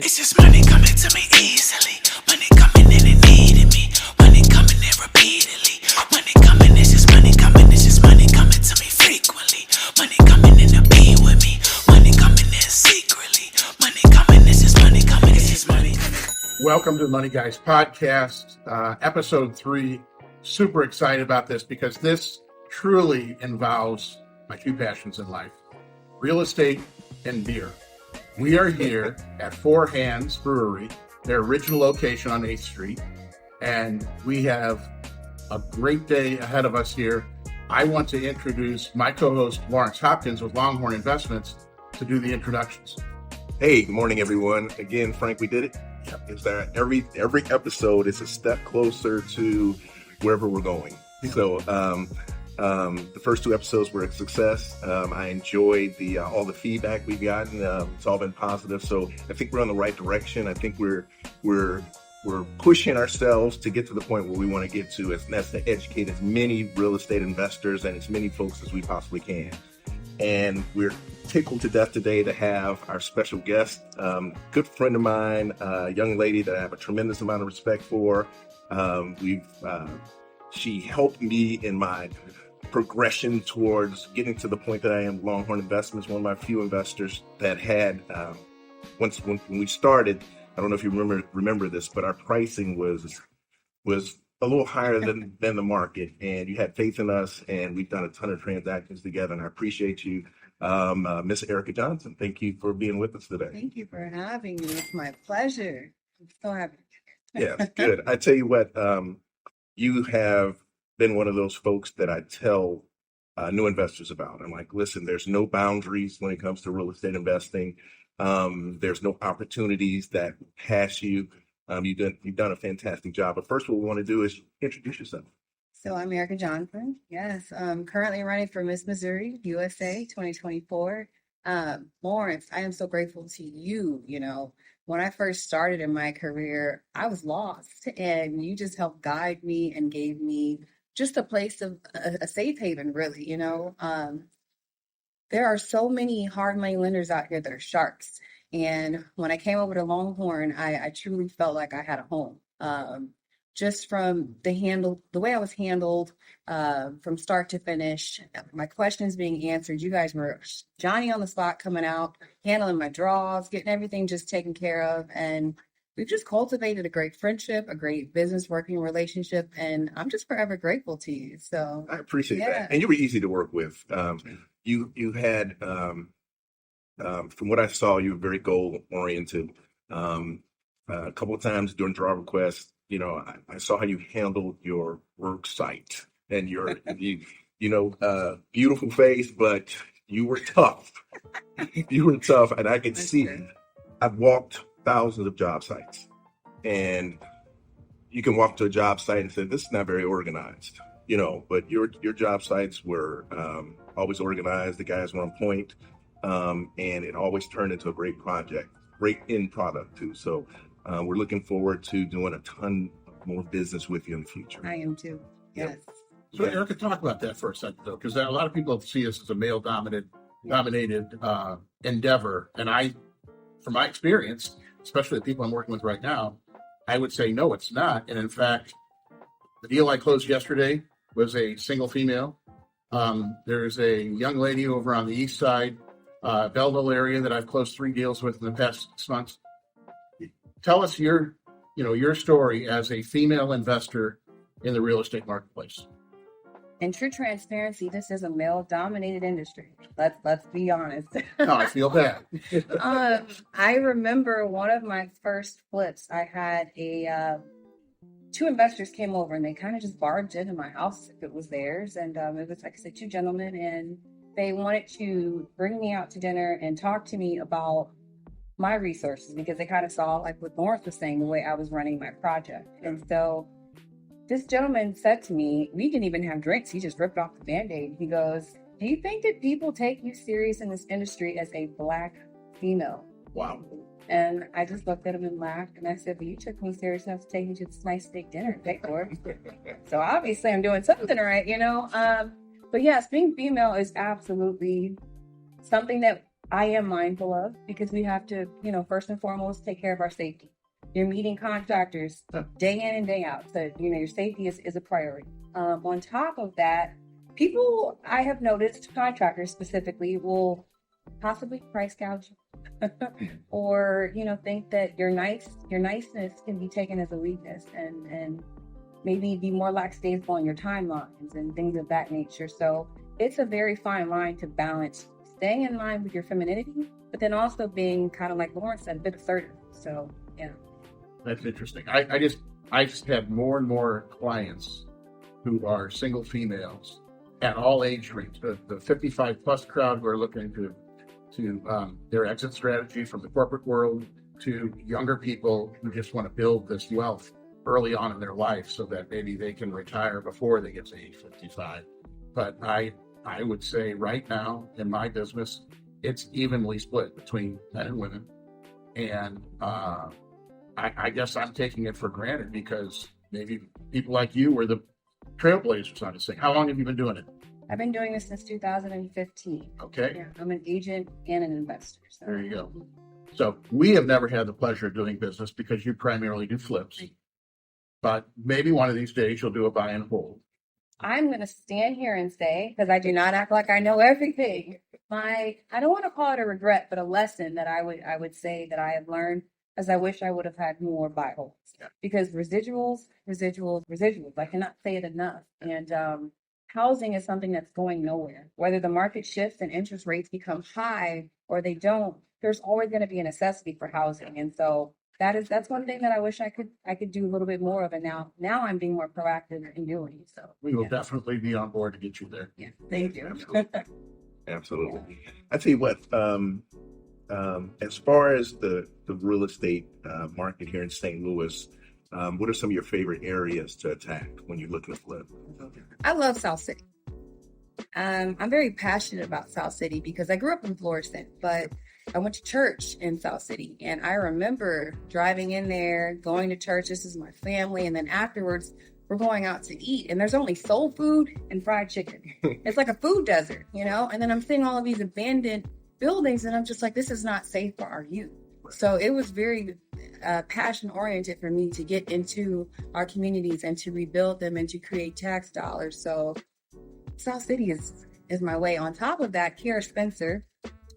It's just money coming to me easily. Money coming in and needing me. Money coming in repeatedly. Money coming, it's just money coming. It's just money coming to me frequently. Money coming in to be with me. Money coming in secretly. Money coming, it's just money coming. It's just money coming. Welcome to the Money Guys podcast, episode 3. Super excited about this because this truly involves my two passions in life, real estate and beer. We are here at Four Hands Brewery, their original location on 8th Street, and we have a great day ahead of us here. I want to introduce my co-host, Lawrence Hopkins with Longhorn Investments, to do the introductions. Hey, good morning, everyone. Again, Frank, we did it. It's that every episode is a step closer to wherever we're going. So the first 2 episodes were a success. I enjoyed all the feedback we've gotten. It's all been positive. So I think we're on the right direction. I think we're pushing ourselves to get to the point where we want to get to, and that's to educate as many real estate investors and as many folks as we possibly can. And we're tickled to death today to have our special guest, good friend of mine, a young lady that I have a tremendous amount of respect for. She helped me in my progression towards getting to the point that I am. Longhorn Investments, one of my few investors that had, when we started, I don't know if you remember this, but our pricing was a little higher than the market, and you had faith in us, and we've done a ton of transactions together, and I appreciate you. Miss Erika Johnson, thank you for being with us today. Thank you for having me. It's my pleasure. I'm so happy. Yeah, good. I tell you what, you have been one of those folks that I tell new investors about. I'm like, listen, there's no boundaries when it comes to real estate investing. There's no opportunities that pass you. You've done a fantastic job. But first, what we want to do is introduce yourself. So I'm Erika Johnson. Yes, I'm currently running for Miss Missouri USA 2024. Lawrence, I am so grateful to you. You know, when I first started in my career, I was lost, and you just helped guide me and gave me just a place of a safe haven, really. You know, there are so many hard money lenders out here that are sharks. And when I came over to Longhorn, I truly felt like I had a home. Just from the way I was handled, from start to finish, my questions being answered. You guys were Johnny on the spot coming out, handling my draws, getting everything just taken care of. And we've just cultivated a great friendship, a great business working relationship. And I'm just forever grateful to you. So I appreciate that. And you were easy to work with. You had, from what I saw, you were very goal oriented. A couple of times during draw requests, you know, I saw how you handled your work site and your, beautiful face, but you were tough. You were tough, and I could see it. I've walked thousands of job sites, and you can walk to a job site and say, this is not very organized, but your job sites were always organized. The guys were on point, and it always turned into a great project, great end product too. So we're looking forward to doing a ton more business with you in the future. I am too. Yes. So Erika, talk about that for a second, though, because a lot of people see us as a male-dominated endeavor. And I, from my experience, especially the people I'm working with right now, I would say, no, it's not. And in fact, the deal I closed yesterday was a single female. There's a young lady over on the east side, Belleville area, that I've closed 3 deals with in the past 6 months. Tell us your story as a female investor in the real estate marketplace. In true transparency, this is a male-dominated industry. Let's be honest. No, I feel bad. I remember one of my first flips. I had 2 investors came over, and they kind of just barged into my house if it was theirs. And it was, like I said, 2 gentlemen, and they wanted to bring me out to dinner and talk to me about my resources, because they kind of saw, like what Lawrence was saying, the way I was running my project. And so this gentleman said to me, we didn't even have drinks. He just ripped off the Band-Aid. He goes, do you think that people take you serious in this industry as a Black female? Wow. And I just looked at him and laughed. And I said, well, you took me serious enough to take me to this nice big dinner and pay for it. So obviously I'm doing something right, But yes, being female is absolutely something that I am mindful of, because we have to, first and foremost, take care of our safety. You're meeting contractors day in and day out. So, your safety is a priority. On top of that, people, I have noticed, contractors specifically, will possibly price gouge or, think that your niceness can be taken as a weakness, and maybe be more lackadaisical on your timelines and things of that nature. So it's a very fine line to balance staying in line with your femininity, but then also being kind of, like Lauren said, a bit assertive. So yeah. That's interesting. I just have more and more clients who are single females at all age ranges. The 55 plus crowd who are looking to their exit strategy from the corporate world, to younger people who just want to build this wealth early on in their life so that maybe they can retire before they get to age 55. But I would say right now in my business, it's evenly split between men and women. And I guess I'm taking it for granted because maybe people like you were the trailblazers on this thing. How long have you been doing it? I've been doing this since 2015. Okay. Yeah, I'm an agent and an investor. So. There you go. So we have never had the pleasure of doing business because you primarily do flips. But maybe one of these days you'll do a buy and hold. I'm going to stand here and say, because I do not act like I know everything, I don't want to call it a regret, but a lesson that I would say that I have learned, as I wish I would have had more buy holds. Yeah. Because residuals, I cannot say it enough. And housing is something that's going nowhere. Whether the market shifts and interest rates become high or they don't, there's always going to be a necessity for housing. And so that's one thing that I wish I could do a little bit more of. And now I'm being more proactive in doing. So we will definitely be on board to get you there. Yeah, thank you. Absolutely. I tell you what, as far as the real estate market here in St. Louis, what are some of your favorite areas to attack when you're looking to flip? I love South City. I'm very passionate about South City because I grew up in Florissant, but I went to church in South City, and I remember driving in there, going to church. This is my family, and then afterwards, we're going out to eat, and there's only soul food and fried chicken. It's like a food desert, And then I'm seeing all of these abandoned buildings, and I'm just like, this is not safe for our youth. So it was very passion oriented for me to get into our communities and to rebuild them and to create tax dollars. So South City is my way. On top of that, Kara Spencer,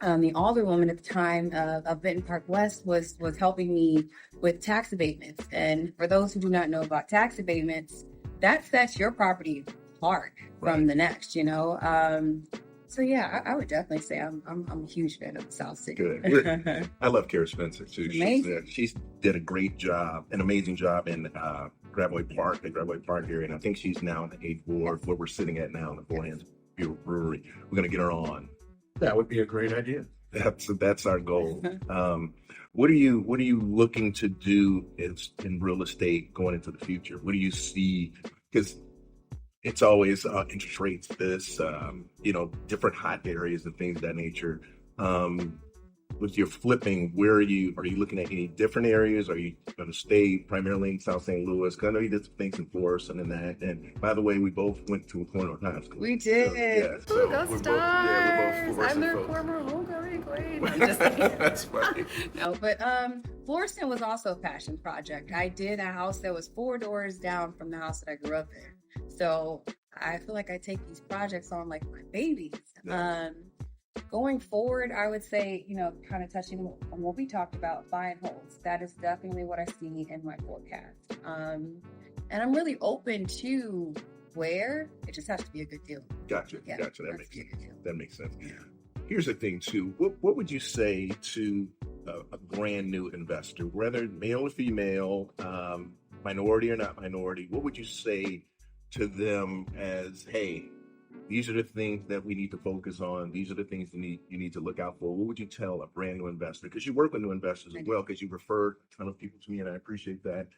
the alderwoman at the time of Benton Park West, was helping me with tax abatements. And for those who do not know about tax abatements, that sets your property apart from the next, So yeah, I would definitely say I'm a huge fan of South City. Good. I love Kara Spencer too. She's did a great job, an amazing job in Gravois Park, the Gravois Park area, and I think she's now in the 8th ward where we're sitting at now in the Four Hands Brewery. We're gonna get her on. That would be a great idea. That's our goal. What are you looking to do in real estate going into the future? What do you see? Because it's always interest rates, different hot areas and things of that nature. With your flipping, where are you looking at any different areas? Are you going to stay primarily in South St. Louis? Because I know you did some things in Florissant and that. And by the way, we both went to Cornell High School. We did. So, Go Stars! I'm their folks. former homecoming queen. I'm just kidding. That's funny. No, but Florissant was also a passion project. I did a house that was 4 doors down from the house that I grew up in. So I feel like I take these projects on like my babies. Yeah. Going forward, I would say, kind of touching on what we talked about, buy and holds. That is definitely what I see in my forecast. And I'm really open to where. It just has to be a good deal. Gotcha. Yeah, Gotcha. That makes sense. Here's the thing too. What would you say to a brand new investor, whether male or female, minority or not minority? What would you say to them as, hey, these are the things that we need to focus on. These are the things you need to look out for. What would you tell a brand new investor? Because you work with new investors as well, because you referred a ton of people to me, and I appreciate that.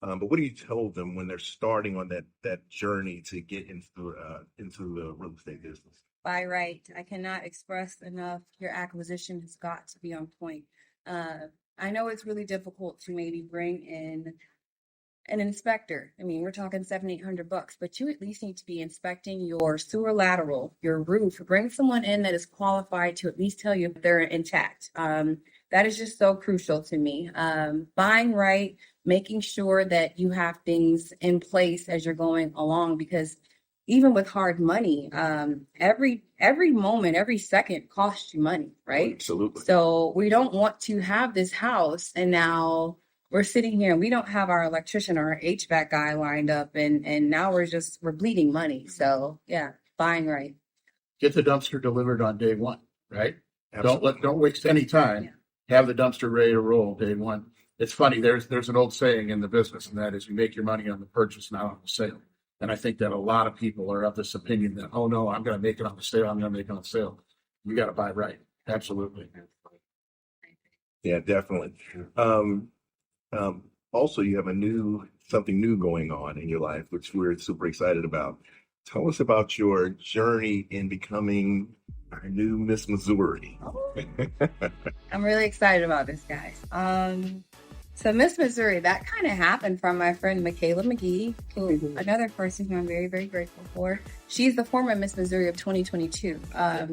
But what do you tell them when they're starting on that journey to get into the real estate business? Buy right. I cannot express enough. Your acquisition has got to be on point. I know it's really difficult to maybe bring in an inspector. I mean, we're talking $700-800, but you at least need to be inspecting your sewer lateral, your roof. Bring someone in that is qualified to at least tell you if they're intact. That is just so crucial to me. Buying right, making sure that you have things in place as you're going along, because even with hard money, every moment, every second costs you money, right? Absolutely. So we don't want to have this house and now we're sitting here and we don't have our electrician or our HVAC guy lined up, and now we're bleeding money. So yeah, buying right. Get the dumpster delivered on day one, right? Absolutely. Don't waste any time. Have the dumpster ready to roll day one. It's funny. There's an old saying in the business, and that is, you make your money on the purchase, not on the sale. And I think that a lot of people are of this opinion that, oh no, I'm going to make it on the sale. I'm going to make it on the sale. You got to buy right. Absolutely. Yeah, definitely. Also, you have something new going on in your life, which we're super excited about. Tell us about your journey in becoming our new Miss Missouri. I'm really excited about this, guys. So Miss Missouri, that kind of happened from my friend Michaela McGee, who another person who I'm very, very grateful for. She's the former Miss Missouri of 2022. I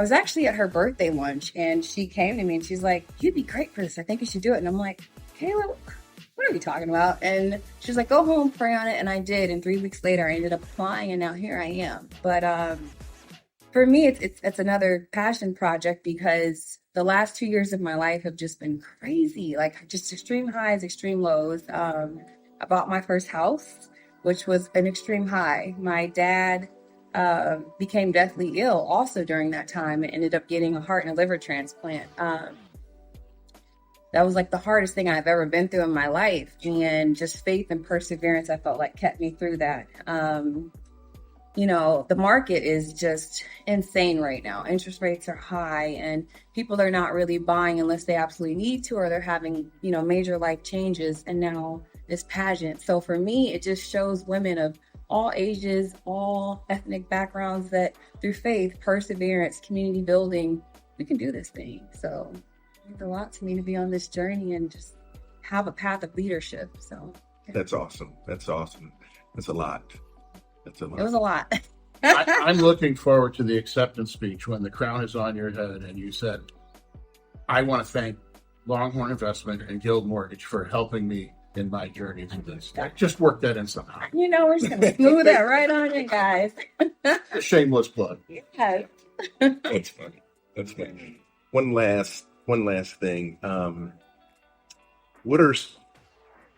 was actually at her birthday lunch, and she came to me and she's like, "You'd be great for this. I think you should do it." And I'm like, "Kayla, what are we talking about?" And she's like, "Go home, pray on it." And I did. And 3 weeks later, I ended up applying, and now here I am. But for me, it's another passion project, because the last 2 years of my life have just been crazy, like just extreme highs, extreme lows. I bought my first house, which was an extreme high. My dad became deathly ill also during that time and ended up getting a heart and a liver transplant. That was like the hardest thing I've ever been through in my life. And just faith and perseverance, I felt like, kept me through that. The market is just insane right now. Interest rates are high and people are not really buying unless they absolutely need to, or they're having, major life changes. And now this pageant. So for me, it just shows women of all ages, all ethnic backgrounds, that through faith, perseverance, community building, we can do this thing. So it means a lot to me to be on this journey and just have a path of leadership. So yeah. That's awesome. That's awesome. That's a lot. It was a lot. I'm looking forward to the acceptance speech when the crown is on your head and you said, "I want to thank Longhorn Investment and Guild Mortgage for helping me in my journey through this." Just work that in somehow. We're just going to smooth that right on in, guys. A shameless plug. Yes. That's funny. That's funny. One last thing.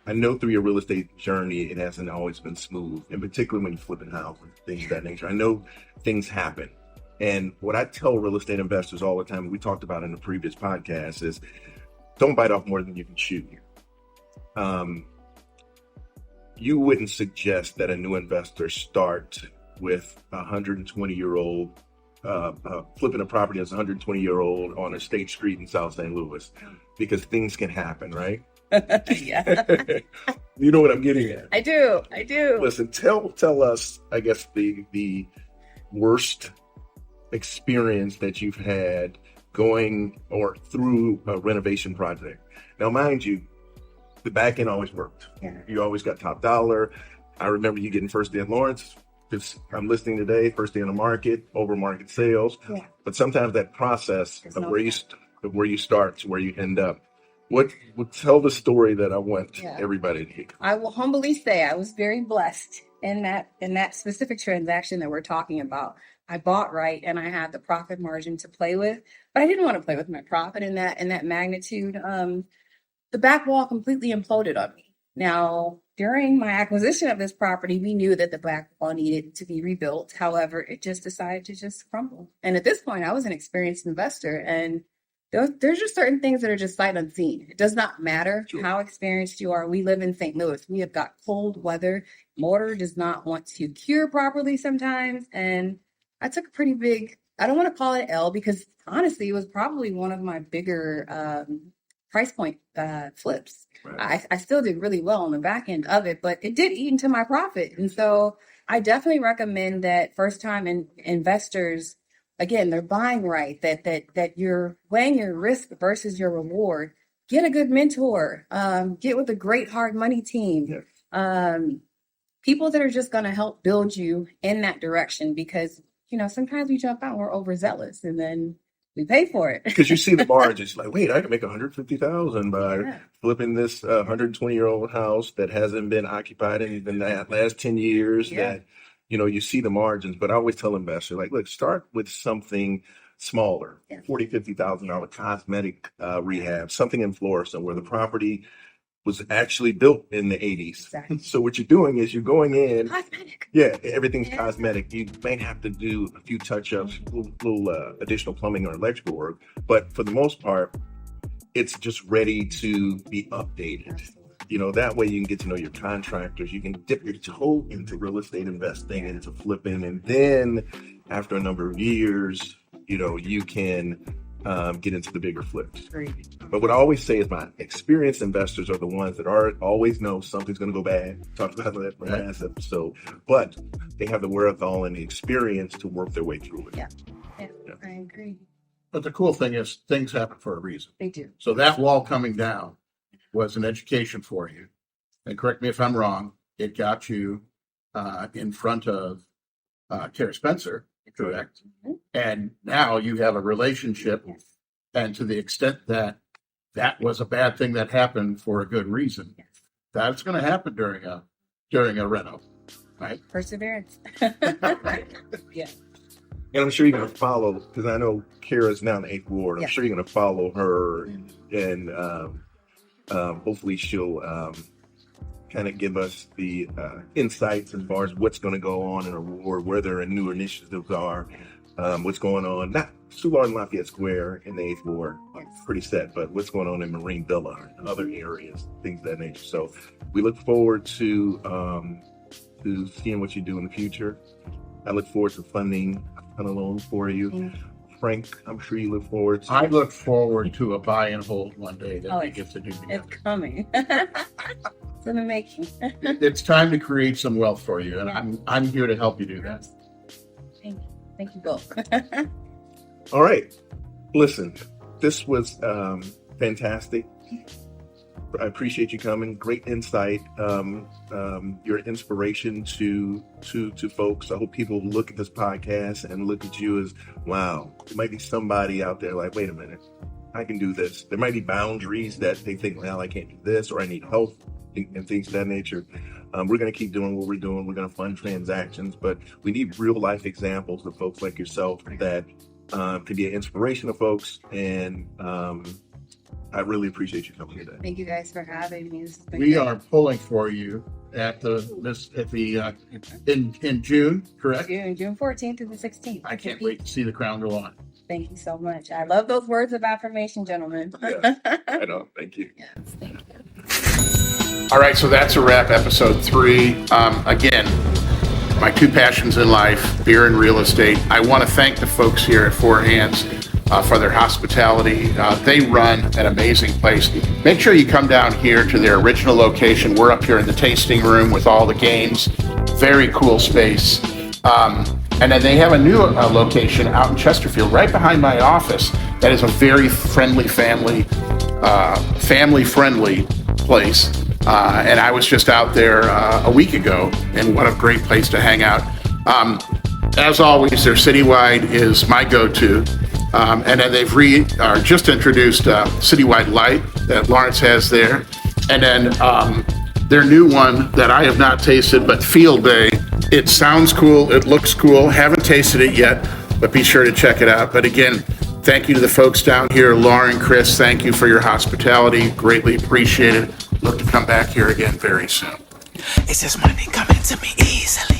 I know through your real estate journey, it hasn't always been smooth, and particularly when you're flipping houses, things of that nature. I know things happen. And what I tell real estate investors all the time, and we talked about in the previous podcast, is don't bite off more than you can chew. You wouldn't suggest that a new investor start with a 120-year-old flipping a property as a 120-year-old on a state street in South St. Louis, because things can happen, right? Yeah. You know what I'm getting at. I do. Listen, tell us, I guess, the worst experience that you've had going or through a renovation project. Now, mind you, the back end always worked. Yeah. You always got top dollar. I remember you getting first day in Lawrence, because I'm listening today, first day in the market, over market sales. Yeah. But sometimes that process of where you start to where you end up. What tell the story that I want everybody to hear. I will humbly say I was very blessed in that specific transaction that we're talking about. I bought right and I had the profit margin to play with, but I didn't want to play with my profit in that magnitude. The back wall completely imploded on me. Now, during my acquisition of this property, we knew that the back wall needed to be rebuilt. However, it just decided to just crumble. And at this point, I was an experienced investor, and there's just certain things that are just sight unseen. It does not matter how experienced you are. We live in St. Louis. We have got cold weather. Mortar does not want to cure properly sometimes. And I took a pretty big, I don't want to call it L, because honestly, it was probably one of my bigger price point flips. Right. I still did really well on the back end of it, but it did eat into my profit. And so I definitely recommend that first time investors, again, they're buying right, that you're weighing your risk versus your reward. get a good mentor, get with a great hard money team. People that are just going to help build you in that direction, because, sometimes we jump out and we're overzealous and then we pay for it. Because you see the margins, like, wait, I can make $150,000 by flipping this 120-year-old house that hasn't been occupied in the last 10 years. That, you see the margins. But I always tell investors, like, look, start with something smaller, $40,000, $50,000 cosmetic rehab, something in Florida where the property was actually built in the 80s. Exactly. So what you're doing is you're going in. Cosmetic. Yeah, everything's cosmetic. You may have to do a few touch-ups, little additional plumbing or electrical work, but for the most part, it's just ready to be updated. That way you can get to know your contractors. You can dip your toe into real estate investing, into flipping, and then after a number of years, you can get into the bigger flips. Great. But what I always say is my experienced investors are the ones that always know something's going to go bad. Talked about that in the last episode. But they have the wherewithal and the experience to work their way through it. Yeah, I agree. But the cool thing is things happen for a reason. They do. So that wall coming down was an education for you. And correct me if I'm wrong, it got you in front of Tara Spencer, correct? Mm-hmm. And now you have a relationship. Yes. And to the extent that was a bad thing that happened for a good reason, that's going to happen during a reno, right? Perseverance. Yeah. And I'm sure you're going to follow, because I know Kara's now in the 8th Ward. I'm sure you're going to follow her, and hopefully she'll kind of give us the insights as far as what's going to go on in a ward, where there are new initiatives are, what's going on. Not Soulard and Lafayette Square in the 8th Ward, pretty set, but what's going on in Marine Villa and other areas, things of that nature. So we look forward to seeing what you do in the future. I look forward to funding a ton of loans for you. Frank, I'm sure you look forward to. I look forward to a buy and hold one day that we get to do together. It's coming. It's in the making. It's time to create some wealth for you, and I'm here to help you do that. Thank you both. All right. Listen, this was fantastic. I appreciate you coming. Great insight. Your inspiration to folks. I hope people look at this podcast and look at you as, wow, there might be somebody out there like, wait a minute, I can do this. There might be boundaries that they think, well, I can't do this, or I need help, and things of that nature. We're going to keep doing what we're doing. We're going to fund transactions, but we need real life examples of folks like yourself that can be an inspiration to folks. And I really appreciate you coming today. Thank you guys for having me. We are pulling for you in June, correct? June 14th through the 16th. I can't wait to see the crown go on. Thank you so much. I love those words of affirmation, gentlemen. Yeah, I know. Thank you. Yes, thank you. All right, so that's a wrap, episode 3. Again, my 2 passions in life, beer and real estate. I want to thank the folks here at Four Hands for their hospitality. They run an amazing place. Make sure you come down here to their original location. We're up here in the tasting room with all the games. Very cool space. And then they have a new location out in Chesterfield, right behind my office. That is a very friendly, family-friendly place. And I was just out there a week ago, and what a great place to hang out. As always, their Citywide is my go-to. And then they've just introduced Citywide Light that Lawrence has there. And then their new one that I have not tasted, but Field Day. It sounds cool. It looks cool. Haven't tasted it yet, but be sure to check it out. But again, thank you to the folks down here. Lauren, Chris, thank you for your hospitality. Greatly appreciated. Look to come back here again very soon. It's just money coming to me easily.